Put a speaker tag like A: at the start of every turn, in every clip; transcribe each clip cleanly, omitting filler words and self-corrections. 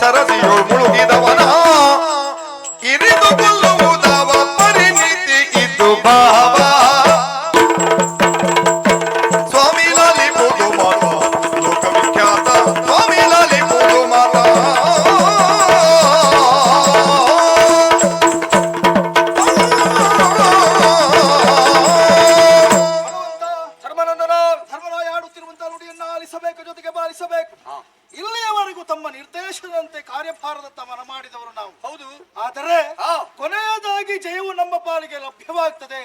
A: ಸರಸಿಯೋ ಮುಳುಗಿದವನ ಇರಿದು ಕೊಲ್ಲುವುದವ ಪರಿಣಿತಿ ಇದು ಭಾವ ಸ್ವಾಮಿ ಲಾಲಿಪುದು ಮಾತ ಲೋಕವಿಖ್ಯಾತ ಸ್ವಾಮಿ ಲಾಲಿಪುದು ಮಾತ
B: ಇಲ್ಲಿಯವರೆಗೂ ತಮ್ಮ ನಿರ್ದೇಶನದಂತೆ ಕಾರ್ಯಭಾರದತ್ತ ಮನ ಮಾಡಿದವರು ನಾವು. ಹೌದು, ಆದರೆ ಕೊನೆಯದಾಗಿ ಜಯವು ನಮ್ಮ ಪಾಲಿಗೆ ಲಭ್ಯವಾಗ್ತದೆ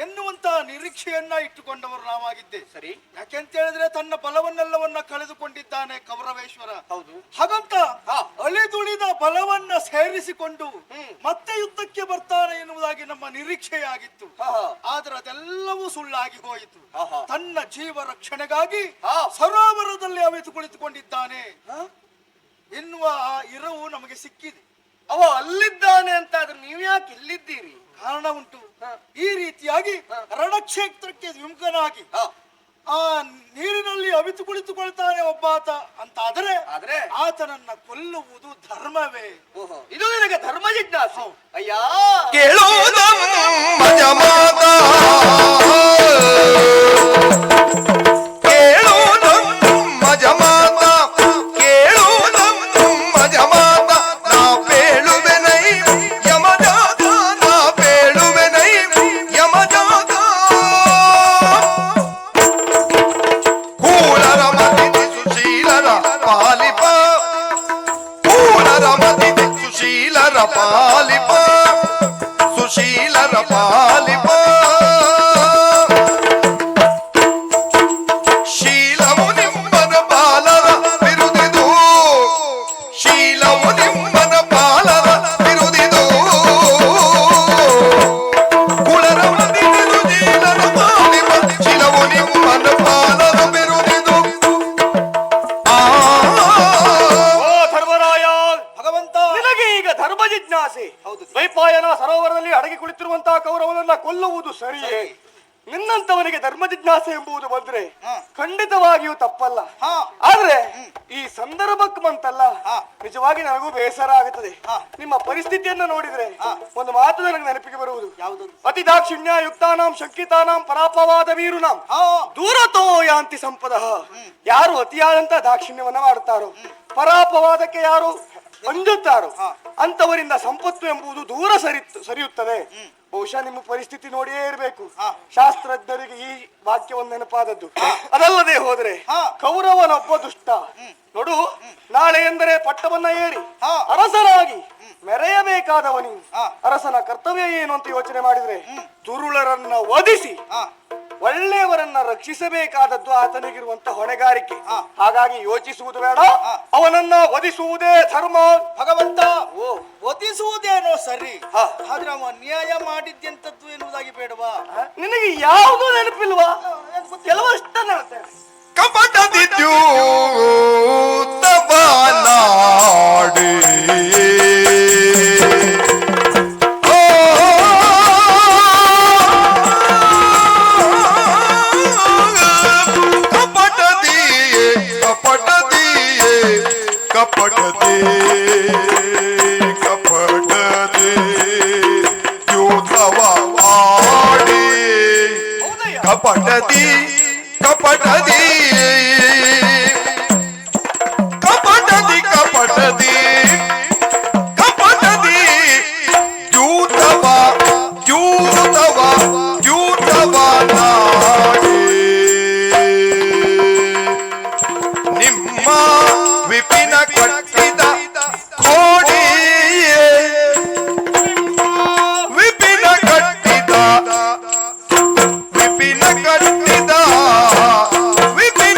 B: ಎನ್ನುವಂತಹ ನಿರೀಕ್ಷೆಯನ್ನ ಇಟ್ಟುಕೊಂಡವರು ನಾವಾಗಿದ್ದೆ. ಸರಿ, ಯಾಕೆಂತ ಹೇಳಿದ್ರೆ ತನ್ನ ಬಲವನ್ನೆಲ್ಲವನ್ನ ಕಳೆದುಕೊಂಡಿದ್ದಾನೆ ಕೌರವೇಶ್ವರ. ಹೌದು, ಹಾಗಂತ ಅಳಿದುಳಿದ ಬಲವನ್ನ ಸೇರಿಸಿಕೊಂಡು ಮತ್ತೆ ಯುದ್ಧಕ್ಕೆ ಬರ್ತಾನೆ ಎನ್ನುವುದಾಗಿ ನಮ್ಮ ನಿರೀಕ್ಷೆಯಾಗಿತ್ತು. ಆದ್ರೆ ಅದೆಲ್ಲವೂ ಸುಳ್ಳಾಗಿ ಹೋಯಿತು. ತನ್ನ ಜೀವ ರಕ್ಷಣೆಗಾಗಿ ಸರೋವರದಲ್ಲಿ ಅವಿತು ಕುಳಿತುಕೊಂಡಿದ್ದಾನೆ ಎನ್ನುವ ಆ ಇರವು ನಮಗೆ ಸಿಕ್ಕಿದೆ.
C: ಅವ ಅಲ್ಲಿದ್ದಾನೆ ಅಂತ ಆದ್ರೆ ನೀವು ಯಾಕೆ ಇಲ್ಲಿದ್ದೀರಿ?
B: ಕಾರಣ ಉಂಟು. ಈ ರೀತಿಯಾಗಿ ರಣಕ್ಷೇತ್ರಕ್ಕೆ ವಿಮುಖನಾಗಿ ಆ ನೀರಿನಲ್ಲಿ ಅವಿತು ಕುಳಿತುಕೊಳ್ತಾನೆ ಒಬ್ಬಾತ ಅಂತ ಆದರೆ ಆತನನ್ನ ಕೊಲ್ಲುವುದು ಧರ್ಮವೇ?
C: ಇದು ನಿನಗೆ ಧರ್ಮ ಜಿಜ್ಞಾಸೆ. ಅಯ್ಯ
A: ಪಾಲಿಪ ಸುಶೀಲರ ಪಾಲಿಪ ಶೀಲವು ನಿಮ್ಮನ ಬಾಲರ ಬಿರುದಿದು ಶೀಲವು ನಿಮ್ಮನ ಬಾಲರ ಬಿರುದಿದು ಕುಳರ ಮದಿದು ಶೀಲರ ಪಾಲಿಪ ಶೀಲವು ನಿಮ್ಮನ ಬಾಲರ ಬಿರುದಿದು.
C: ಧರ್ಮ ಜಿಜ್ಞಾಸೆ. ದ್ವೈಪಾಯನ ಸರೋವರದಲ್ಲಿ ಅಡಗಿ ಕುಳಿತಿರುವಂತಹ ಕೌರವನನ್ನ ಕೊಲ್ಲುವುದು ಸರಿಯೇ? ನಿನ್ನಂತವನಿಗೆ ಧರ್ಮ ಜಿಜ್ಞಾಸೆ ಎಂಬುದು ಬಂದ್ರೆ ಖಂಡಿತವಾಗಿಯೂ ತಪ್ಪಲ್ಲ. ಆದ್ರೆ ಈ ಸಂದರ್ಭಕ್ಕೆ ಬಂತಲ್ಲ, ನಿಜವಾಗಿ ನನಗೂ ಬೇಸರ ಆಗುತ್ತದೆ. ನಿಮ್ಮ ಪರಿಸ್ಥಿತಿಯನ್ನ ನೋಡಿದ್ರೆ ಒಂದು ಮಾತು ನನಗೆ ನೆನಪಿಗೆ ಬರುವುದು. ಅತಿ ದಾಕ್ಷಿಣ್ಯ ಯುಕ್ತಾನಾಂ ಶಂಕಿತಾನಾಂ ಪರಾಪವಾದ ವೀರುನಾಂ ದೂರತೋ ಯಾಂತಿ ಸಂಪದ. ಯಾರು ಅತಿಯಾದಂತ ದಾಕ್ಷಿಣ್ಯವನ್ನ ಮಾಡುತ್ತಾರೋ, ಪರಾಪವಾದಕ್ಕೆ ಯಾರು ಅಂಜುತ್ತಾರೋ ಅಂತವರಿಂದ ಸಂಪತ್ತು ಎಂಬುದು ದೂರ ಸರಿಯುತ್ತದೆ. ಬಹುಶಃ ನಿಮ್ಮ ಪರಿಸ್ಥಿತಿ ನೋಡಿಯೇ ಇರಬೇಕು. ಶಾಸ್ತ್ರಜ್ಞರಿಗೆ ಈ ವಾಕ್ಯವನ್ನು ನೆನಪಾದದ್ದು. ಅದಲ್ಲದೆ ಹೋದ್ರೆ ಕೌರವನೊಬ್ಬ ದುಷ್ಟ. ನೋಡು, ನಾಳೆ ಎಂದರೆ ಪಟ್ಟವನ್ನ ಏರಿ ಅರಸನಾಗಿ ಮೆರೆಯಬೇಕಾದವನಿ ಅರಸನ ಕರ್ತವ್ಯ ಏನು ಅಂತ ಯೋಚನೆ ಮಾಡಿದ್ರೆ ದುರುಳರನ್ನ ವಧಿಸಿ ಒಳ್ಳೆಯವರನ್ನ ರಕ್ಷಿಸಬೇಕಾದದ್ದು ಆತನಿಗಿರುವಂತ ಹೊಣೆಗಾರಿಕೆ. ಹಾಗಾಗಿ ಯೋಚಿಸುವುದು ಬೇಡ, ಅವನನ್ನ ವಧಿಸುವುದೇ ಧರ್ಮ.
B: ಭಗವಂತ ವಧಿಸುವುದೇನೋ ಸರಿ, ಆದ್ರೆ ಅವ ನ್ಯಾಯ ಮಾಡಿದ್ದಂಥದ್ದು ಎನ್ನುವುದಾಗಿ ಬೇಡವಾ?
C: ನಿನಗೆ ಯಾವುದು ನೆನಪಿಲ್ವಾ? ಕೆಲವಷ್ಟ ನೆನಪೇನೆ.
A: ಕಪಟದಿದ್ಯೂತವನಾಡಿ ಕಪಟದಿ ಕಪಟದಿ ಯೂಥವ ಆಡಿ ಕಪಟದಿ ಕಪಟದಿ ಕಪಟದಿ ಕಪಟದಿ ಕಪಟದಿ ಯೂಥವ ಯೂಥವ ಯೂಥವ ನಾಡಿ ನಿಮ್ಮ ವಿಪಿನ ಕಟ್ಟಿದ ಕೋಡಿಯೇ ವಿಪಿನ ಕಟ್ಟಿದ ವಿಪಿನ ಕಟ್ಟಿದ ವಿಪಿನ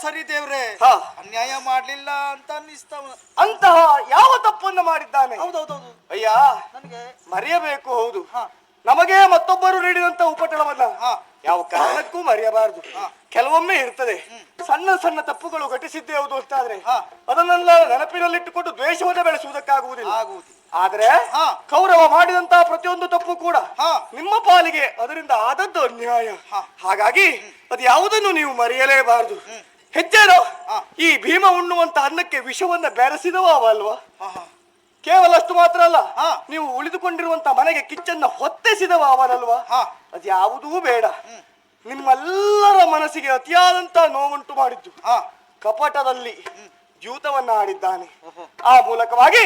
B: ಸರಿ ದೇವ್ರೆ,
C: ಹಾ.
B: ಅನ್ಯಾಯ ಮಾಡ್ಲಿಲ್ಲ ಅಂತ ಅನ್ನಿಸ್ತವ.
C: ಅಂತಹ ಯಾವ ತಪ್ಪನ್ನು ಮಾಡಿದ್ದಾನೆ?
B: ಹೌದೌದೌದು.
C: ಅಯ್ಯ,
B: ನನಗೆ
C: ಮರೆಯಬೇಕು. ಹೌದು,
B: ಹಾ.
C: ನಮಗೆ ಮತ್ತೊಬ್ಬರು ನೀಡಿದಂತ ಉಪಟಳವನ್ನ
B: ಹಾ.
C: ಯಾವ ಕಾರಣಕ್ಕೂ ಮರೆಯಬಾರದು. ಕೆಲವೊಮ್ಮೆ ಇರ್ತದೆ ಸಣ್ಣ ಸಣ್ಣ ತಪ್ಪುಗಳು ಘಟಿಸಿದ್ದೇ ಹೌದು ಅಂತಾದ್ರೆ
B: ಹಾ.
C: ಅದನ್ನೆಲ್ಲ ನೆನಪಿನಲ್ಲಿಟ್ಟುಕೊಂಡು ದ್ವೇಷವನ್ನ ಬೆಳೆಸುವುದಕ್ಕಾಗುವುದಿಲ್ಲ.
B: ಆಗುವುದು.
C: ಆದ್ರೆ
B: ಹಾ.
C: ಕೌರವ ಮಾಡಿದಂತಹ ಪ್ರತಿಯೊಂದು ತಪ್ಪು ಕೂಡ
B: ಹಾ.
C: ನಿಮ್ಮ ಪಾಲಿಗೆ ಅದರಿಂದ ಆದದ್ದು ಅನ್ಯಾಯ. ಹಾಗಾಗಿ ಅದು ಯಾವುದನ್ನು ನೀವು ಮರೆಯಲೇಬಾರದು. ಹೆಚ್ಚೇನೋ ಈ ಭೀಮ ಉಣ್ಣುವಂತ ಅನ್ನಕ್ಕೆ ವಿಷವನ್ನ ಬೆರೆಸಿದವ ಅವಲ್ವಾ? ಕೇವಲ ಅಷ್ಟು ಮಾತ್ರ ಅಲ್ಲ, ನೀವು ಉಳಿದುಕೊಂಡಿರುವಂತ ಮನೆಗೆ ಕಿಚ್ಚನ್ನ ಹೊತ್ತೆಸಿದವ ಅವನಲ್ವಾ? ಅದ್ಯಾವುದೂ ಬೇಡ. ನಿಮ್ಮೆಲ್ಲರ ಮನಸ್ಸಿಗೆ ಅತಿಯಾದಂತ ನೋವುಂಟು ಮಾಡಿದ್ದು ಕಪಟದಲ್ಲಿ ದ್ಯೂತವನ್ನ ಆಡಿದ್ದಾನೆ. ಆ ಮೂಲಕವಾಗಿ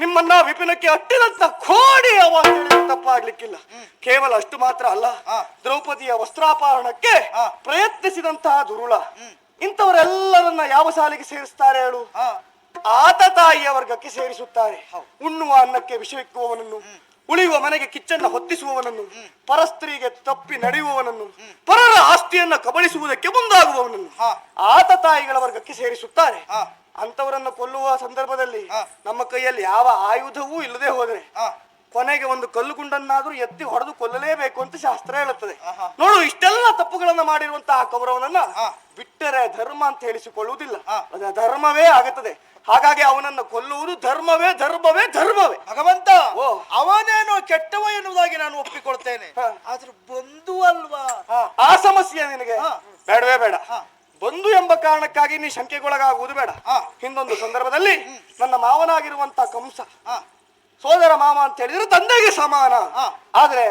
C: ನಿಮ್ಮನ್ನ ವಿಪಿನಕ್ಕೆ ಅಟ್ಟಿದಂತ ಕೋಡಿ ಅವ ಹೇಳಿದ ತಪ್ಪಾಗ್ಲಿಕ್ಕಿಲ್ಲ. ಕೇವಲ ಅಷ್ಟು ಮಾತ್ರ ಅಲ್ಲ, ದ್ರೌಪದಿಯ ವಸ್ತ್ರಾಪಹರಣಕ್ಕೆ ಪ್ರಯತ್ನಿಸಿದಂತಹ ದುರುಳ. ಇಂಥವರೆಲ್ಲರನ್ನ ಯಾವ ಸಾಲಿಗೆ ಸೇರಿಸ್ತಾರೆ ಹೇಳು? ಆತ ತಾಯಿಯ ವರ್ಗಕ್ಕೆ ಸೇರಿಸುತ್ತಾರೆ. ಉಣ್ಣುವ ಅನ್ನಕ್ಕೆ ವಿಷವಿಕ್ಕುವವನನ್ನು, ಉಳಿಯುವ ಮನೆಗೆ ಕಿಚ್ಚನ್ನ ಹೊತ್ತಿಸುವವನನ್ನು, ಪರಸ್ತ್ರೀಗೆ ತಪ್ಪಿ ನಡೆಯುವವನನ್ನು, ಪರರ ಆಸ್ತಿಯನ್ನ ಕಬಳಿಸುವುದಕ್ಕೆ ಮುಂದಾಗುವವನನ್ನು ಆತ ತಾಯಿಗಳ ವರ್ಗಕ್ಕೆ ಸೇರಿಸುತ್ತಾರೆ. ಅಂತವರನ್ನು ಕೊಲ್ಲುವ ಸಂದರ್ಭದಲ್ಲಿ ನಮ್ಮ ಕೈಯಲ್ಲಿ ಯಾವ ಆಯುಧವೂ ಇಲ್ಲದೆ ಹೋದ್ರೆ ಕೊನೆಗೆ ಒಂದು ಕಲ್ಲು ಗುಂಡನ್ನಾದ್ರೂ ಎತ್ತಿ ಹೊಡೆದು ಕೊಲ್ಲಲೇಬೇಕು ಅಂತ ಶಾಸ್ತ್ರ ಹೇಳುತ್ತದೆ. ನೋಡು, ಇಷ್ಟೆಲ್ಲ ತಪ್ಪುಗಳನ್ನ ಮಾಡಿರುವಂತಹ ಕೌರವನನ್ನ ಬಿಟ್ಟರೆ ಧರ್ಮ ಅಂತ ಹೇಳಿಸಿಕೊಳ್ಳುವುದಿಲ್ಲ. ಅದು ಧರ್ಮವೇ ಆಗುತ್ತದೆ. ಹಾಗಾಗಿ ಅವನನ್ನು ಕೊಲ್ಲುವುದು ಧರ್ಮವೇ ಧರ್ಮವೇ ಧರ್ಮವೇ.
B: ಭಗವಂತ, ಅವನೇನೋ ಕೆಟ್ಟವ ಎನ್ನುವುದಾಗಿ ನಾನು ಒಪ್ಪಿಕೊಳ್ತೇನೆ. ಆದ್ರೆ ಬಂಧು ಅಲ್ವಾ?
C: ಆ ಸಮಸ್ಯೆ ನಿನಗೆ ಬೇಡವೇ ಬೇಡ. ಬಂಧು ಎಂಬ ಕಾರಣಕ್ಕಾಗಿ ನೀ ಶಂಕೆಗೊಳಗಾಗುವುದು ಬೇಡ. ಹಿಂದೊಂದು ಸಂದರ್ಭದಲ್ಲಿ ನನ್ನ ಮಾವನಾಗಿರುವಂತ ಕಂಸ, ಸೋದರ ಮಾವ ಅಂತ ಹೇಳಿದ್ರೆ ತಂದೆಗೆ ಸಮಾನ. ಆದ್ರೆ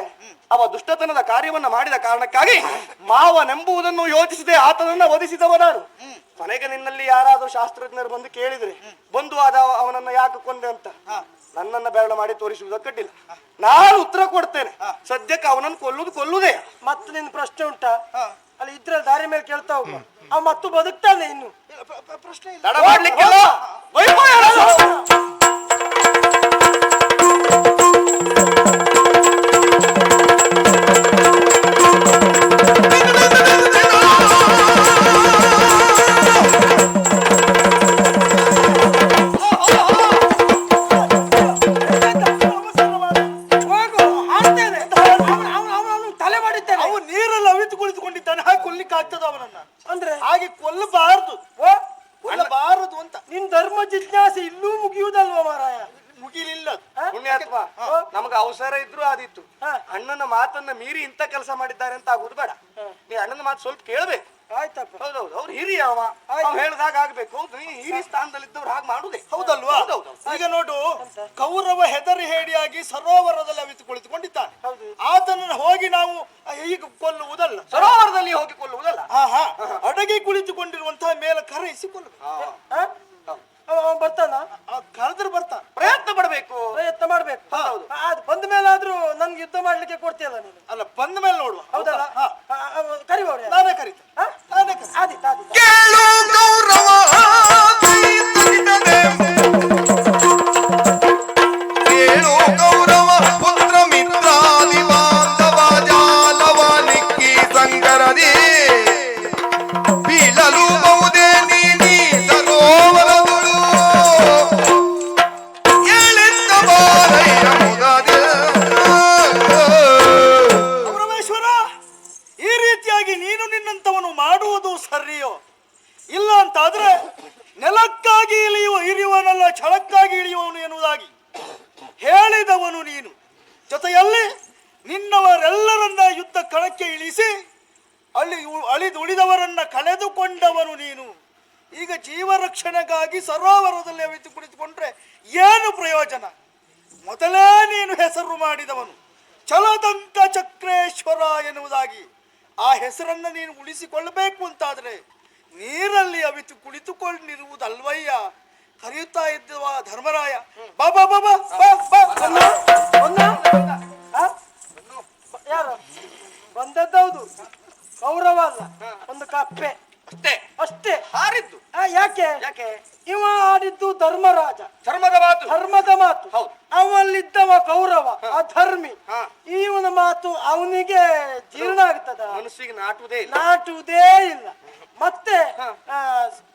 C: ಅವ ದುಷ್ಟತನದ ಕಾರ್ಯವನ್ನ ಮಾಡಿದ ಕಾರಣಕ್ಕಾಗಿ ಮಾವನೆಂಬುದನ್ನು ಯೋಚಿಸದೆ ಆತನನ್ನ ವಧಿಸಿದವ ನಾನು. ಕೊನೆಗೆ ನಿನ್ನಲ್ಲಿ ಯಾರಾದ್ರೂ ಶಾಸ್ತ್ರಜ್ಞರು ಬಂದು ಕೇಳಿದ್ರೆ ಬಂಧು ಆದ ಅವನನ್ನ ಯಾಕೆ ಕೊಂದೆ ಅಂತ ನನ್ನನ್ನ ಬೆರಳು ಮಾಡಿ ತೋರಿಸುವುದಕ್ಕಿಲ್ಲ. ನಾನು ಉತ್ತರ ಕೊಡ್ತೇನೆ. ಸದ್ಯಕ್ಕೆ ಅವನನ್ನು ಕೊಲ್ಲುವುದೇ.
D: ಮತ್ತೆ ನಿನ್ ಪ್ರಶ್ನೆ ಉಂಟಾ? ಅಲ್ಲಿ ಇದ್ರೆ ದಾರಿ ಮೇಲೆ ಕೇಳ್ತಾ ಹೋಗುವ. ಅವ ಮತ್ತು ಬದುಕ್ತಾನೆ ಇನ್ನು.
B: ಪ್ರಶ್ನೆ ಇಲ್ಲ.
C: ತಡ ಮಾಡ್ಲಿಕ್ಕಿಲ್ಲ.
D: ತಲೆ ಮಾಡಿದ್ದೇನೆ.
B: ಅವು ನೀರಲ್ಲಿ ಅವಿತು ಕುಳಿತುಕೊಂಡಿದ್ದಾನೆ. ಹಾಗೆ ಕೊಲ್ಲಿಕ್ಕೆ ಆಗ್ತದ ಅವನನ್ನ?
D: ಅಂದ್ರೆ
B: ಹಾಗೆ ಕೊಲ್ಲಬಾರದು, ಕೊಲ್ಲಬಾರದು ಅಂತ.
D: ನಿನ್ ಧರ್ಮ ಜಿಜ್ಞಾಸೆ ಇಲ್ಲೂ ಮುಗಿಯುವುದಲ್ವಾ ಮಾರಾಯ?
B: ಮುಗಿಲಿಲ್ಲ.
C: ಪುಣ್ಯಾತ್ಮ, ನಮ್ಗೆ ಅವಸರ ಇದ್ರು ಆದಿತ್ತು. ಅಣ್ಣನ ಮಾತನ್ನ ಮೀರಿ ಇಂಥ ಕೆಲಸ ಮಾಡಿದ್ದಾರೆ ಅಂತ ಆಗುದು ಬೇಡ. ನೀ ಅಣ್ಣನ ಮಾತು ಸ್ವಲ್ಪ ಕೇಳ್ಬೇಕು.
D: ಆಯ್ತಪ್ಪ.
C: ಹೌದೌದು, ಅವ್ರು ಹಿರಿಯ ಅವ ಹೇಳ್ದಾಗ ಆಗ್ಬೇಕು. ನೀ ಹಿರಿಯ ಸ್ಥಾನದಲ್ಲಿದ್ದವ್ರು ಹಾಗೆ ಮಾಡುದೇ
B: ಹೌದಲ್ವಾ? ಈಗ ನೋಡು, ಕೌರವ ಹೆದರಿ ಹೇಡಿಯಾಗಿ ಸರೋವರದಲ್ಲಿ ಅವಿತು ಕುಳಿತುಕೊಂಡಿದ್ದಾನೆ. ಆತನನ್ನು ಹೋಗಿ ನಾವು ಈಗ ಕೊಲ್ಲುವುದಲ್ಲ,
C: ಸರೋವರದಲ್ಲಿ ಹೋಗಿ ಕೊಲ್ಲುವುದಲ್ಲ.
B: ಅಡಗಿ ಕುಳಿತುಕೊಂಡಿರುವಂತಹ ಮೇಲೆ ಕರೆಯಿಸಿ ಕೊಲ್ಲಬೇಕು.
D: ಬರ್ತಾನ?
B: ಕರೆದ್ರೆ ಬರ್ತಾನ.
C: ಪ್ರಯತ್ನ ಪಡಬೇಕು,
D: ಪ್ರಯತ್ನ ಮಾಡ್ಬೇಕು. ಅದು ಬಂದ ಮೇಲಾದ್ರೂ ನನ್ಗೆ ಯುದ್ಧ ಮಾಡ್ಲಿಕ್ಕೆ ಕೊಡ್ತೀಯಲ್ಲ ನೀನು?
B: ಅಲ್ಲ, ಬಂದ ಮೇಲೆ ನೋಡುವ.
D: ಹೌದಲ್ಲ? ಕರಿಬೋಣ.
B: ನಾನೇ ಕರೀತೇನೆ.
D: ಆದಿತ್ತು ಆದಿತ್ತು.
A: ಕೇಳು ಗೌರವ ಕೇಳು ಗೌರವ ಪುತ್ರ ಮಿತ್ರಾದಿ ಬಾಂಧವ ಜಾಲವ ನಿಕ್ಕಿ ಸಂಗರದಿ ಬೀಳಲು ಬಹುದೇ ನೀ ಸರೋವರಗಳು ಎಳೆತ್ತ ಬಾರಯ್ಯ ಮುಗದೆ.
B: ಪರಮೇಶ್ವರ, ಈ ರೀತಿಯಾಗಿ ನೀನು ನಿನ್ನಂತವನು ಮಾಡುವುದು ಸರಿಯೋ? ಇಲ್ಲ ಅಂತಾದ್ರೆ ನೆಲಕ್ಕಾಗಿ ಇಳಿಯುವನಲ್ಲ, ಛಳಕ್ಕಾಗಿ ಇಳಿಯುವವನು ಎನ್ನುವುದಾಗಿ ಹೇಳಿದವನು ನೀನು. ಜೊತೆಯಲ್ಲಿ ನಿನ್ನವರೆಲ್ಲರನ್ನ ಯುದ್ಧ ಕಣಕ್ಕೆ ಇಳಿಸಿ ಉಳಿದವರನ್ನ ಕಳೆದುಕೊಂಡವನು ನೀನು. ಈಗ ಜೀವರಕ್ಷಣೆಗಾಗಿ ಸರೋವರದಲ್ಲಿ ಅವಿತು ಕುಳಿತುಕೊಂಡ್ರೆ ಏನು ಪ್ರಯೋಜನ? ಮೊದಲೇ ನೀನು ಹೆಸರು ಮಾಡಿದವನು ಛಲದಂಕ ಚಕ್ರೇಶ್ವರ ಎನ್ನುವುದಾಗಿ. ಆ ಹೆಸರನ್ನ ನೀನು ಉಳಿಸಿಕೊಳ್ಳಬೇಕು ಅಂತಾದ್ರೆ ನೀರಲ್ಲಿ ಅವಿತು ಕುಳಿತುಕೊಂಡಿರುವುದಲ್ವಯ್ಯ. ಕರೆಯುತ್ತಾ ಇದ್ದವ ಧರ್ಮರಾಯ, ಬಾ ಬಾ ಬಾ ಬಾ ಬಾ
D: ಯಾರು ಬಂದದ್ದೌದು, ಕೌರವ ಅಲ್ಲ, ಒಂದು ಕಪ್ಪೆ
C: ಅಷ್ಟೇ
D: ಅಷ್ಟೇ.
C: ಹಾರಿದ್ದು
D: ಯಾಕೆ? ಇವ ಆಡಿದ್ದು ಧರ್ಮರಾಜ,
C: ಧರ್ಮದ ಮಾತು.
D: ಧರ್ಮದ ಮಾತು.
C: ಹೌದು.
D: ಅವಲ್ಲಿದ್ದವ ಕೌರವ, ಅಧರ್ಮಿ. ಇವನ ಮಾತು ಅವನಿಗೆ ಜೀರ್ಣ ಆಗ್ತದ?
C: ಮನಸ್ಸಿಗೆ ನಾಟುವುದೇ ಇಲ್ಲ.
D: ನಾಟುವುದೇ ಇಲ್ಲ. ಮತ್ತೆ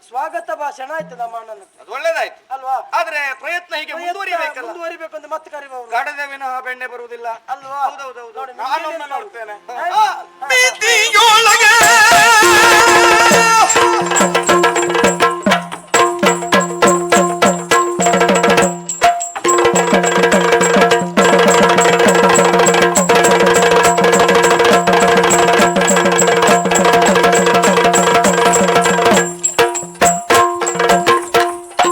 D: ಸ್ವಾಗತ ಭಾಷಣ ಆಯ್ತು ನಮ್ಮ ಅಣ್ಣನ
C: ಅದು ಒಳ್ಳೇದಾಯ್ತು
D: ಅಲ್ವಾ?
C: ಆದ್ರೆ ಪ್ರಯತ್ನ ಹೀಗೆ ಮುಂದುವರಿಯಬೇಕಲ್ಲ.
D: ಮುಂದುವರಿಬೇಕು ಅಂತ ಮತ್ತೆ ಕರಿಬಹುದು
C: ಗಾಡದ ವಿನಃ ಬೆಣ್ಣೆ ಬರುವುದಿಲ್ಲ
D: ಅಲ್ವಾ?
C: ಹೌದೌದು
D: ನೋಡಿ,
C: ನಾನೊಮ್ಮೆ ನೋಡ್ತೇನೆ.
A: ಪ್ರೀತಿಯೊಳಗೆ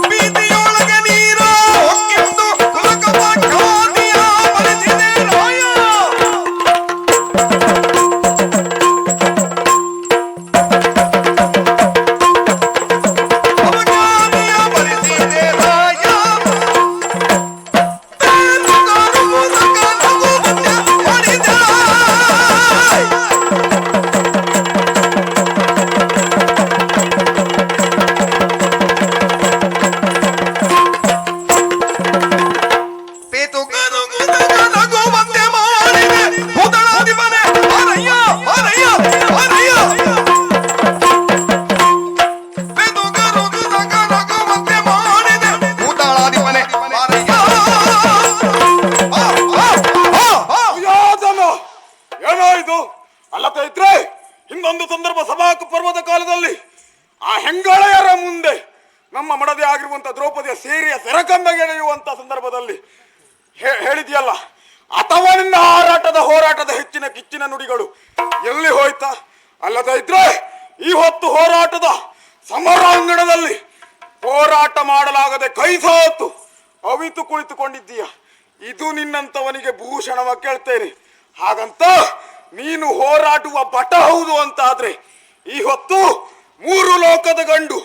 A: ಪ್ರೀತಿಯೊಳಗೆ ನೀರು ಹೊಕ್ಕಿದ್ದು ತುಲಕವ ಖ್ಯಾತಿಯ ಬರೆದಿದೆ ರಾಯ. ಅವಗಾದಿಯ ಬರೆದಿದೆ ರಾಯ. ಬೇರುಗಾರು ಮೂಲಕ ನಗು ಮುಂದೆ ಮಾಡಿದ. ಪೇತುಗನು ಗುದಗ ನಗುವಂತೆ ಮಾಡಿದೆ ಮುದಳಾದಿವನೇ ಹರಯ್ಯ ಹರಯ್ಯ ಹರಯ್ಯ. ಪೇತುಗನು ಗುದಗ ನಗುವಂತೆ ಮಾಡಿದೆ ಮುದಳಾದಿವನೇ ಹರಯ್ಯ.
E: ಯಾದನ ಏನೋ ಇದು ಅಲ್ಲದ ಇದ್ರೆ ಇನ್ನೊಂದು ಸಂದರ್ಭ ಸಭಾ ಪರ್ವದ ಕಾಲದಲ್ಲಿ ಆ ಹೆಂಗಳೆಯರ ಮುಂದೆ ನಮ್ಮ ಮಡದಿ ಆಗಿರುವಂತ ದ್ರೌಪದಿಯ ಸೇರಿಯ ಸೆರಕಂಬಗೆಳೆಯುವಂತ ಸಂದರ್ಭದಲ್ಲಿ ಹೇಳಿದ್ಯಲ್ಲ, ಅಥವಾ ನಿನ್ನ ಹೋರಾಟದ ಹೆಚ್ಚಿನ ಕಿಚ್ಚಿನ ನುಡಿಗಳು ಎಲ್ಲಿ ಹೋಯ್ತಾ? ಅಲ್ಲದ ಇದ್ರೆ ಈ ಹೊತ್ತು ಹೋರಾಟದ ಸಮರಾಂಗಣದಲ್ಲಿ ಹೋರಾಟ ಮಾಡಲಾಗದೆ ಕೈ ಸೋತು ಅವಿತು ಕುಳಿತುಕೊಂಡಿದ್ದೀಯ. ಇದು ನಿನ್ನಂತವನಿಗೆ ಭೂಷಣವ ಕೇಳ್ತೇನೆ. ಹಾಗಂತ ನೀನು ಹೋರಾಡುವ ಬಟ ಹೌದು ಅಂತಾದ್ರೆ ಈ ಹೊತ್ತು 3 ಲೋಕದ ಗಂಡು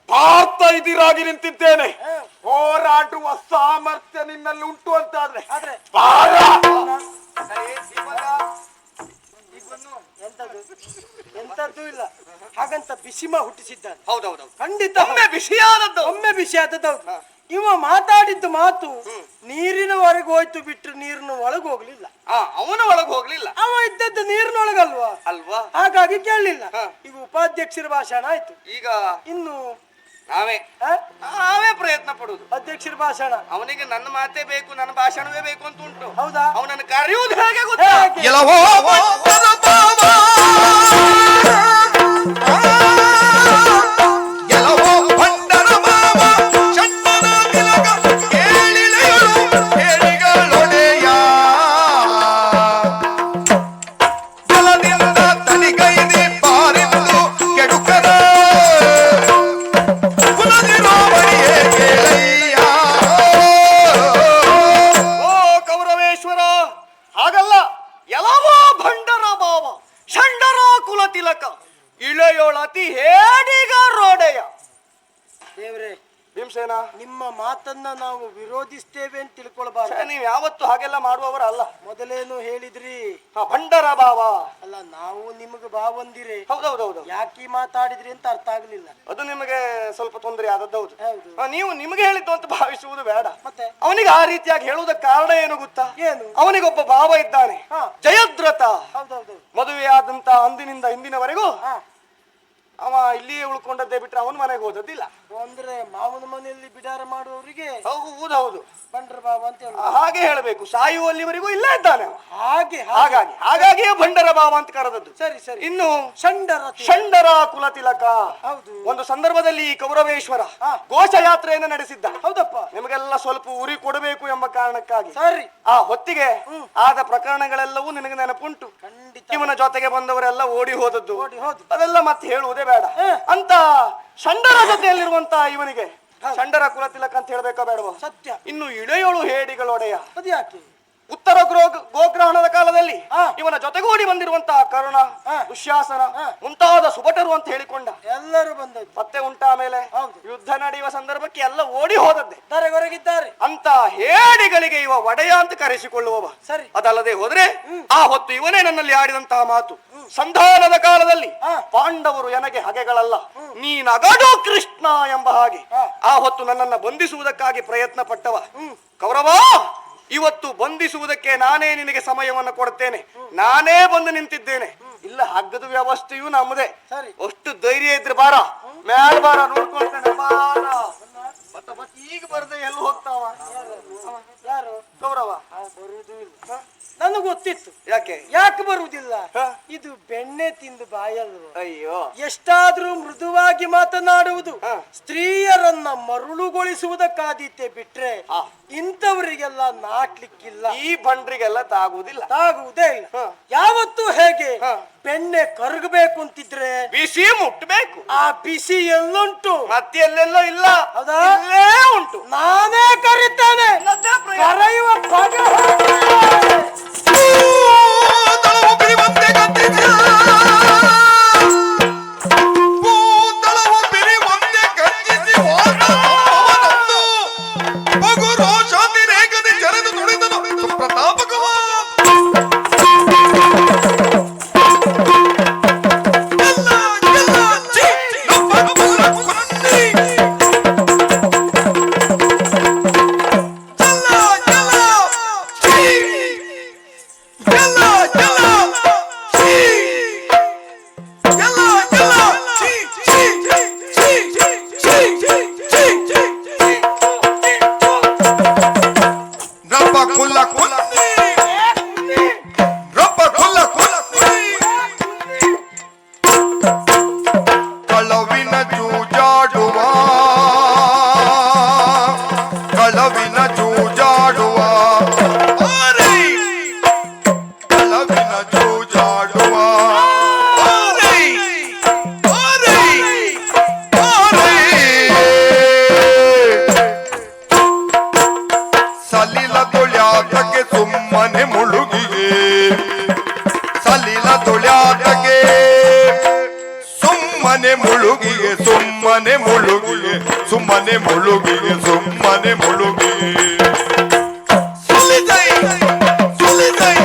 E: ಪಾರ್ಥ ಇದಿರಾಗಿ ನಿಂತಿದ್ದೇನೆ. ಹೋರಾಡುವ ಸಾಮರ್ಥ್ಯ ನಿನ್ನಲ್ಲಿ ಉಂಟು ಅಂತಾದ್ರೆ ಬಾರ.
D: ಎಂತದ್ದು ಇಲ್ಲ ಹಾಗಂತ ಬಿಸಿಮ ಹುಟ್ಟಿಸಿದ್ದಾನೆ.
C: ಹೌದೌದು
D: ಖಂಡಿತ
C: ಒಮ್ಮೆ ಬಿಸಿಯಾದದ್ದು.
D: ಒಮ್ಮೆ ಬಿಸಿ ಆದದ್ದು ಹೌದು. ಇವ ಮಾತಾಡಿದ್ದು ಮಾತು ನೀರಿನವರೆಗೆ ಹೋಯ್ತು ಬಿಟ್ಟು ನೀರಿನ ಒಳಗೆ ಹೋಗ್ಲಿಲ್ಲ.
C: ಅವನ ಒಳಗೆ ಹೋಗ್ಲಿಲ್ಲ.
D: ಅವ ಇದ್ದದ್ದು ನೀರಿನೊಳಗಲ್ವಾ
C: ಅಲ್ವಾ?
D: ಹಾಗಾಗಿ ಕೇಳಲಿಲ್ಲ. ಈಗ ಉಪಾಧ್ಯಕ್ಷರ ಭಾಷಣ ಆಯ್ತು.
C: ಈಗ
D: ಇನ್ನು
C: ನಾವೇ ಪ್ರಯತ್ನ ಪಡುದು.
D: ಅಧ್ಯಕ್ಷರ ಭಾಷಣ
C: ಅವನಿಗೆ ನನ್ನ ಮಾತೇ ಬೇಕು, ನನ್ನ ಭಾಷಣವೇ ಬೇಕು ಅಂತ ಉಂಟು.
D: ಹೌದಾ?
C: ಅವನನ್ನು ಕರೆಯುವುದು ಹೇಗೆ ಗೊತ್ತಾ?
A: ಎಲ್ಲವೋ ಭಕ್ತರ ಭಾವ. ಎಲ್ಲವೋ ಭಂಡರ ಭಾವ. ಚಂದನ ತಿಲಕ ಕೇಳಿಲೆಯಳು ಕೇಳಿಗಳೊಡೆಯ. ಜಲದಿಂದ ತನಿಗೈದೆ ಪಾರಿದ್ದು ಕೆಡುಕರ ಕುಲದಿರೋವಳಿಯೇ ಕೇಳಯ್ಯ.
C: ಓ ಕೌರವೇಶ್ವರ, ಹಾಗಲ್ಲ. ಎಲ್ಲವೋ ಭಂಡರ ಭಾವ, ಷಂಡರ ಕುಲ ತಿಲಕ, ಇಳೆಯೋಳತಿ ಹೇಡಿಗ ರೋಡೆಯ.
D: ದೇವ್ರೆ,
C: ಭೀಮಸೇನ,
D: ನಿಮ್ಮ ಮಾತನ್ನ ನಾವು ವಿರೋಧಿಸ್ತೇವೆ ಅಂತ ತಿಳ್ಕೊಳ್ಬಾರ್ದು.
C: ನೀವು ಯಾವತ್ತು ಹಾಗೆಲ್ಲ ಮಾಡುವವರಲ್ಲ.
D: ಮೊದಲೇನು ಹೇಳಿದ್ರಿ?
C: ಭಂಡರ ಭಾವ.
D: ಅಲ್ಲ, ನಾವು ನಿಮಗೆ ಭಾವಂದಿರೆ.
C: ಹೌದೌದೌದು.
D: ಯಾಕೆ ಮಾತಾಡಿದ್ರಿ ಅಂತ ಅರ್ಥ ಆಗ್ಲಿಲ್ಲ.
C: ಅದು ನಿಮಗೆ ಸ್ವಲ್ಪ ತೊಂದರೆ ಆದದ್ದೌದು.
D: ಹೌದು.
C: ನೀವು ನಿಮಗೆ ಹೇಳಿದ್ದು ಅಂತ ಭಾವಿಸುವುದು ಬೇಡ.
D: ಮತ್ತೆ
C: ಅವನಿಗೆ ಆ ರೀತಿಯಾಗಿ ಹೇಳುವುದಕ್ಕೆ ಕಾರಣ ಏನು ಗೊತ್ತಾ?
D: ಏನು?
C: ಅವನಿಗೊಬ್ಬ ಭಾವ ಇದ್ದಾನೆ,
D: ಹಾ.
C: ಜಯದ್ರಥ.
D: ಹೌದೌದು.
C: ಮದುವೆಯಾದಂತ ಅಂದಿನಿಂದ ಇಂದಿನವರೆಗೂ
D: ಹಾ.
C: ಅವ ಇಲ್ಲಿಯೇ ಉಳ್ಕೊಂಡದ್ದೇ ಬಿಟ್ರೆ ಅವನ ಮನೆಗೆ ಹೋದದ್ದಿಲ್ಲ.
D: ಅಂದ್ರೆ ಮಾವನ ಮನೆಯಲ್ಲಿ ಬಿಡಾರ ಮಾಡುವವರಿಗೆ
C: ಹೌದೌದು,
D: ಬಂಡ್ರ ಭಾವ ಅಂತ ಹೇಳುದು.
C: ಹಾಗೆ ಹೇಳಬೇಕು. ಸಾಯುವಲ್ಲಿವರೆಗೂ ಇಲ್ಲೇ ಇದ್ದಾನೆ ಅವ. ಹಾಗಾಗಿಯೇ ಭಂಡರ ಭಾವ ಅಂತ ಕರೆದದ್ದು.
D: ಸರಿ ಸರಿ.
C: ಇನ್ನು
D: ಷಂಡರ
C: ಷಂಡರ ಕುಲ ತಿಲಕ.
D: ಹೌದು.
C: ಒಂದು ಸಂದರ್ಭದಲ್ಲಿ ಈ ಕೌರವೇಶ್ವರ
D: ಹಾ.
C: ಘೋಷಯಾತ್ರೆಯನ್ನು ನಡೆಸಿದ್ದ.
D: ಹೌದಪ್ಪ.
C: ನಿಮಗೆಲ್ಲ ಸ್ವಲ್ಪ ಉರಿ ಕೊಡಬೇಕು ಎಂಬ ಕಾರಣಕ್ಕಾಗಿ.
D: ಸರಿ.
C: ಆ ಹೊತ್ತಿಗೆ ಆದ ಪ್ರಕರಣಗಳೆಲ್ಲವೂ ನಿನಗೆ ನೆನಪುಂಟು.
D: ಖಂಡಿತ.
C: ಇವನ ಜೊತೆಗೆ ಬಂದವರೆಲ್ಲ ಓಡಿ ಹೋದದ್ದು,
D: ಓಡಿ ಹೋದ್ರು.
C: ಅದೆಲ್ಲ ಮತ್ತೆ ಹೇಳುವುದೇ ಬೇಡ. ಅಂತ ಷಂಡರ ಜೊತೆಯಲ್ಲಿರುವಂತ ಇವನಿಗೆ ಷಂಡರ ಕುಲ ತಿಲಕ ಅಂತ ಹೇಳ್ಬೇಕಾ ಬೇಡವಾ?
D: ಸತ್ಯ.
C: ಇನ್ನು ಇಳೆಯೋಳು ಹೇಡಿಗಳೊಡೆಯ.
D: ಅದು ಯಾಕೆ?
C: ಉತ್ತರ ಗೋಗ್ರಹಣದ ಕಾಲದಲ್ಲಿ
D: ಹಾ.
C: ಇವನ ಜೊತೆಗೂಡಿ ಬಂದಿರುವಂತಹ ಕರುಣ,
D: ಹಾ.
C: ದುಶ್ಯಾಸನ
D: ಹಾ.
C: ಮುಂತಾದ ಸುಭಟರು ಅಂತ ಹೇಳಿಕೊಂಡ.
D: ಎಲ್ಲರೂ ಬಂದದ್ದು.
C: ಮತ್ತೆ ಉಂಟಾ ಮೇಲೆ
D: ಹೌದು.
C: ಯುದ್ಧ ನಡೆಯುವ ಸಂದರ್ಭಕ್ಕೆ ಎಲ್ಲ ಓಡಿ ಹೋದದ್ದೇ.
D: ಹೊರಗಿದ್ದಾರೆ.
C: ಅಂತ ಹೇಡಿಗಳಿಗೆ ಇವ ಒಡೆಯ ಅಂತ ಕರೆಸಿಕೊಳ್ಳುವವ.
D: ಸರಿ.
C: ಅದಲ್ಲದೆ ಹೋದ್ರೆ ಆ ಹೊತ್ತು ಇವನೇ ನನ್ನಲ್ಲಿ ಆಡಿದಂತಹ ಮಾತು, ಸಂಧಾನದ ಕಾಲದಲ್ಲಿ
D: ಹಾ.
C: ಪಾಂಡವರು ನನಗೆ ಹಗೆಗಳಲ್ಲ, ನೀನಗಡು ಕೃಷ್ಣ ಎಂಬ ಹಾಗೆ
D: ಹಾ.
C: ಆ ಹೊತ್ತು ನನ್ನನ್ನ ಬಂಧಿಸುವುದಕ್ಕಾಗಿ ಪ್ರಯತ್ನ ಪಟ್ಟವ. ಕೌರವ, ಇವತ್ತು ಬಂಧಿಸುವುದಕ್ಕೆ ನಾನೇ ನಿನಗೆ ಸಮಯವನ್ನು ಕೊಡ್ತೇನೆ, ನಾನೇ ಬಂದು ನಿಂತಿದ್ದೇನೆ. ಇಲ್ಲ, ಹಗ್ಗದ ವ್ಯವಸ್ಥೆಯೂ ನಮ್ಮದೇ.
D: ಸರಿ.
C: ಅಷ್ಟು ಧೈರ್ಯ ಇದ್ರೆ ಬಾರ, ಮ್ಯಾಲ್ ಬಾರ ನೋಡ್ಕೊಳ್ತೇನೆ ಬಾರ. ಮತ್ತೆ ಈಗ ಬರ್ದೆ ಎಲ್ಲಿ ಹೋಗ್ತಾವ?
D: ಯಾರು?
C: ಗೌರವ
D: ಬರುವುದೂ ಇಲ್ಲ. ನನಗೆ ಗೊತ್ತಿತ್ತು. ಯಾಕೆ ಬರುವುದಿಲ್ಲ? ಇದು ಬೆಣ್ಣೆ ತಿಂದು ಬಾಯಲ್ವ.
C: ಅಯ್ಯೋ,
D: ಎಷ್ಟಾದ್ರೂ ಮೃದುವಾಗಿ ಮಾತನಾಡುವುದು ಸ್ತ್ರೀಯರನ್ನ ಮರುಳುಗೊಳಿಸುವುದಕ್ಕಾದೀತೆ ಬಿಟ್ರೆ ಇಂಥವರಿಗೆಲ್ಲ ನಾಟ್ಲಿಕ್ಕಿಲ್ಲ.
C: ಈ ಬಂಡ್ರಿಗೆಲ್ಲ ತಾಗುವುದಿಲ್ಲ.
D: ತಾಗುವುದೇ ಇಲ್ಲ. ಯಾವತ್ತೂ ಹೇಗೆ ಬೆಣ್ಣೆ ಕರಗಬೇಕು ಅಂತಿದ್ರೆ
C: ಬಿಸಿ ಮುಟ್ಟಬೇಕು.
D: ಆ ಬಿಸಿ ಎಲ್ಲುಂಟು?
C: ಮತ್ತೆ ಎಲ್ಲೆಲ್ಲೋ ಇಲ್ಲ.
D: ಹೌದಾ?
C: ಇಲ್ಲೇ ಉಂಟು.
D: ನಾನೇ ಕರಿತೇನೆ. ಕರೆಯುವ ಬಗೆ
A: ಭೂತಳವು ಬಿರಿವಂತೆ ಗದ್ದಿದೆ. ಭೂತಳವು ಬಿರಿವಂತೆ ಗರ್ಜಿಸಿ ಹೋದ ಸಂಭವನಂದು ಮಗು ರೋಷಾತಿ ರೇಖನೆ ಜರೆದು ನುಡಿದನು ಸುಪ್ರತಾಪಕವ. ಕಳವಿನ ಜೂಜಾಡುವ ಕಳವಿನ ಜೂಜಾಡುವ ಕಳವಿನ ಜೂಜಾಡುವ ಸಲಿಲ ತೊಳ್ಯಾತಕ್ಕೆ ಸುಮ್ಮನೆ ಮುಳುಗಿಗೆ ಸಲಿಲ ತೊಳ್ಯಾತಕ್ಕೆ ಸುಮ್ಮನೆ ಮುಳುಗಿಗೆ ಸುಮ್ಮನೆ ಮುಳುಗಿಗೆ ಸುಮ್ಮನೆ ಮುಳುಗಿಗೆ ಸುಮ್ಮನೆ ಮುಳುಗಿಗೆ ಸುಲಿದೈ ಸುಲಿದೈ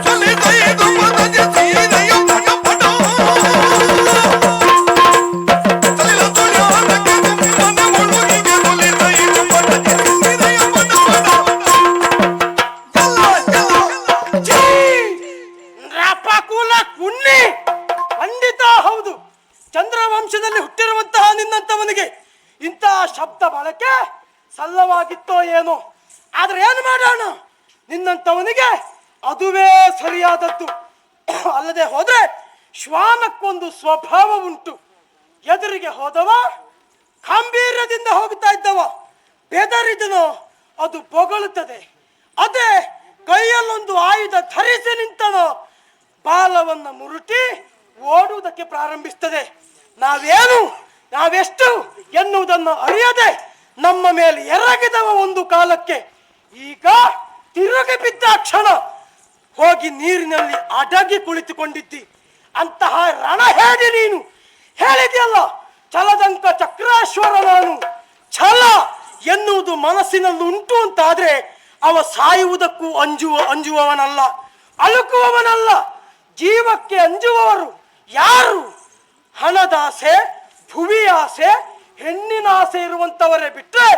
A: ಸುಲಿದೈ ದುಮ್ಮದ ಸೀರೆಯ ಪಟಪಟ ಸಲಿಲ ತೊಳ್ಯಾತಕ್ಕೆ ಸುಮ್ಮನೆ ಮುಳುಗಿಗೆ ಸುಲಿದೈ ದುಮ್ಮದ ಸೀರೆಯ ಪಟಪಟ
D: ರಪಕುಲ ಕುನ್ನಿ. ಖಂಡಿತ ಹೌದು. ಚಂದ್ರವಂಶದಲ್ಲಿ ಹುಟ್ಟಿರುವಂತಹ ನಿನ್ನಂತವನಿಗೆ ಇಂತಹ ಶಬ್ದ ಬಳಕೆ ಸಲ್ಲವಾಗಿತ್ತೋ ಏನೋ. ಆದ್ರೆ ಏನು ಮಾಡೋಣ, ನಿನ್ನಂತವನಿಗೆ ಅದುವೇ ಸರಿಯಾದದ್ದು. ಅಲ್ಲದೆ ಹೋದ್ರೆ ಶ್ವಾನಕ್ಕೊಂದು ಸ್ವಭಾವ ಉಂಟು. ಎದುರಿಗೆ ಹೋದವ ಗಂಭೀರ್ಯದಿಂದ ಹೋಗ್ತಾ ಇದ್ದವ ಬೆದರಿದನೋ ಅದು ಬೊಗಳುತ್ತದೆ. ಅದೇ ಕೈಯಲ್ಲೊಂದು ಆಯುಧ ಧರಿಸಿ ನಿಂತನೋ ಬಾಲವನ್ನ ಮುರುಟಿ ಓಡುವುದಕ್ಕೆ ಪ್ರಾರಂಭಿಸ್ತದೆ. ನಾವೆಷ್ಟು ಎನ್ನುವುದನ್ನು ಅರಿಯದೆ ನಮ್ಮ ಮೇಲೆ ಎರಗಿದವ ಒಂದು ಕಾಲಕ್ಕೆ ಈಗ ತಿರುಗಿ ಬಿದ್ದ ಕ್ಷಣ ಹೋಗಿ ನೀರಿನಲ್ಲಿ ಅಡಗಿ ಕುಳಿತುಕೊಂಡಿದ್ದಿ. ಅಂತಹ ರಣ ಹೇಳಿ ನೀನು ಹೇಳಿದೆಯಲ್ಲ, ಛಲದಂಕ ಚಕ್ರಾಶ್ವರ ನಾನು. ಛಲ ಎನ್ನುವುದು ಮನಸ್ಸಿನಲ್ಲಿ ಉಂಟು ಅಂತಾದ್ರೆ ಅವ ಸಾಯುವುದಕ್ಕೂ ಅಂಜುವವನಲ್ಲ, ಅಳುಕುವವನಲ್ಲ. ಜೀವಕ್ಕೆ ಅಂಜುವವರು ಯಾರು? ಹಣದಾಸೆ, ಭುವಿಯಾಸೆ, ಹೆಣ್ಣಿನ ಆಸೆ ಇರುವಂತವರೇ ಬಿಟ್ಟರೆ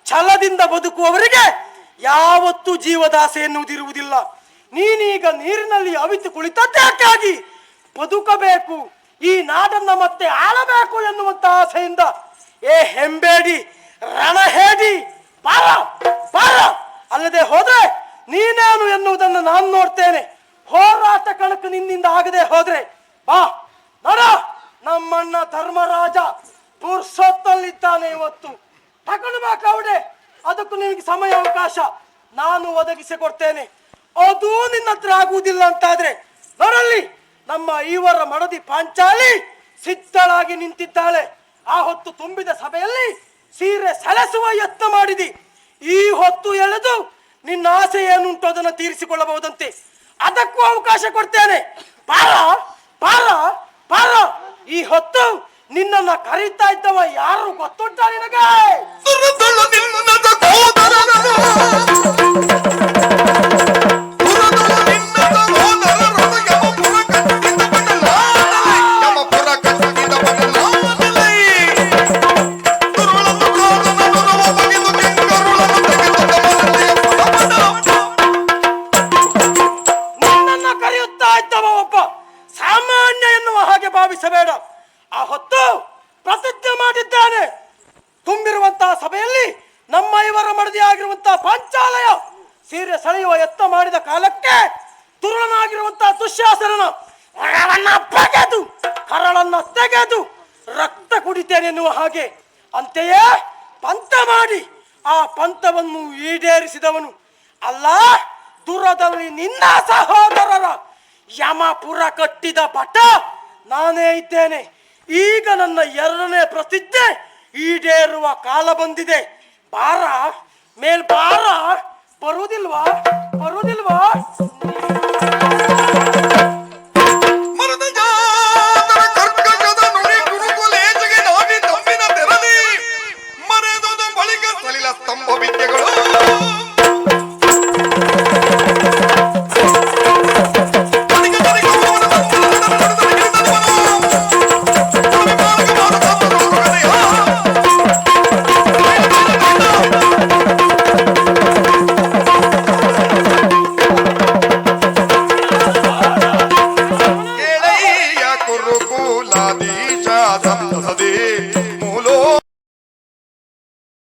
D: ಛಲದಿಂದ ಬದುಕುವವರಿಗೆ ಯಾವತ್ತೂ ಜೀವದಾಸೆ ಎನ್ನುವುದಿರುವುದಿಲ್ಲ. ನೀನೀಗ ನೀರಿನಲ್ಲಿ ಅವಿತು ಕುಳಿತದ್ದಕ್ಕಾಗಿ ಬದುಕಬೇಕು, ಈ ನಾಡನ್ನ ಮತ್ತೆ ಆಳಬೇಕು ಎನ್ನುವಂತ ಆಸೆಯಿಂದ. ಏ ಹೆಂಬೇಡಿ, ರಣಹೇಡಿ, ಬಾರ ಬಾರ. ಅಲ್ಲದೆ ಹೋದ್ರೆ ನೀನೇನು ಎನ್ನುವುದನ್ನು ನಾನು ನೋಡ್ತೇನೆ. ಹೋರಾಟ ಕಣಕ ನಿನ್ನಿಂದ ಆಗದೆ ಹೋದ್ರೆ ಬಾ ನೋಡ, ನಮ್ಮಣ್ಣ ಧರ್ಮರಾಜ ಪುರ್ಸೊತ್ತಲ್ಲಿದ್ದಾನೆ ಇವತ್ತು. ತಗೊಂಡು ಬಾ ಕೌಡೆ, ಅದಕ್ಕೂ ನಿನಗೆ ಸಮಯ ಅವಕಾಶ ನಾನು ಒದಗಿಸಿಕೊಡ್ತೇನೆ. ಅದು ನಿನ್ನ ಹತ್ರ ಆಗುವುದಿಲ್ಲ ಅಂತಾದ್ರೆ ನೋಡಲ್ಲಿ ನಮ್ಮ ಈವರ ಮಡದಿ ಪಾಂಚಾಲಿ ಸಿದ್ಧಳಾಗಿ ನಿಂತಿದ್ದಾಳೆ. ಆ ಹೊತ್ತು ತುಂಬಿದ ಸಭೆಯಲ್ಲಿ ಸೀರೆ ಸೆಳೆಸುವ ಯತ್ನ ಮಾಡಿದಿ. ಈ ಹೊತ್ತು ಎಳೆದು ನಿನ್ನ ಆಸೆ ಏನುಂಟು ಅದನ್ನು ತೀರಿಸಿಕೊಳ್ಳಬಹುದಂತೆ. ಅದಕ್ಕೂ ಅವಕಾಶ ಕೊಡ್ತೇನೆ. ಬಾರ ಬಾರ ಬಾರ. ಈ ಹೊತ್ತು ನಿನ್ನನ್ನ ಕರೀತಾ ಇದ್ದವ ಯಾರು ಗೊತ್ತುಂಟ ನಿನಗೆ? ನಿನ್ನನ್ನ ಕರೆಯುತ್ತಾ ಇದ್ದವ ಒಬ್ಬ ಸಾಮಾನ್ಯ ಎನ್ನುವ ಹಾಗೆ ಭಾವಿಸಬೇಡ. ಆ ಹೊತ್ತು ಪ್ರತಿ ಮಡದಿಯಾಗಿರುವಂತಹ ಪಾಂಚಾಲಯ ಸೀರೆ ಸೆಳೆಯುವ ಯತ್ನ ಮಾಡಿದ ಕಾಲಕ್ಕೆ ತುರುಳನಾಗಿರುವಂತಹ ದುಶ್ಯಾಸನನ ಮರವನ್ನ ಬಗೆದು ಕರಳನ್ನ ತೆಗೆದು ರಕ್ತ ಕುಡಿತೇನೆನ್ನುವ ಹಾಗೆ ಅಂತೆಯೇ ಪಂಥ ಮಾಡಿ ಆ ಪಂಥವನ್ನು ಈಡೇರಿಸಿದವನು ಅಲ್ಲ, ದೂರದಲ್ಲಿ ನಿನ್ನ ಸಹೋದರರ ಯಮಪುರ ಕಟ್ಟಿದ ಭಟ ನಾನೇ ಇದ್ದೇನೆ. ಈಗ ನನ್ನ 2ನೇ ಪ್ರತಿಜ್ಞೆ ಈಡೇರುವ ಕಾಲ ಬಂದಿದೆ. ಬಾರ ಮೇಲ್ ಬಾರ, ಬರುವುದಿಲ್ವಾ
A: ಮರದ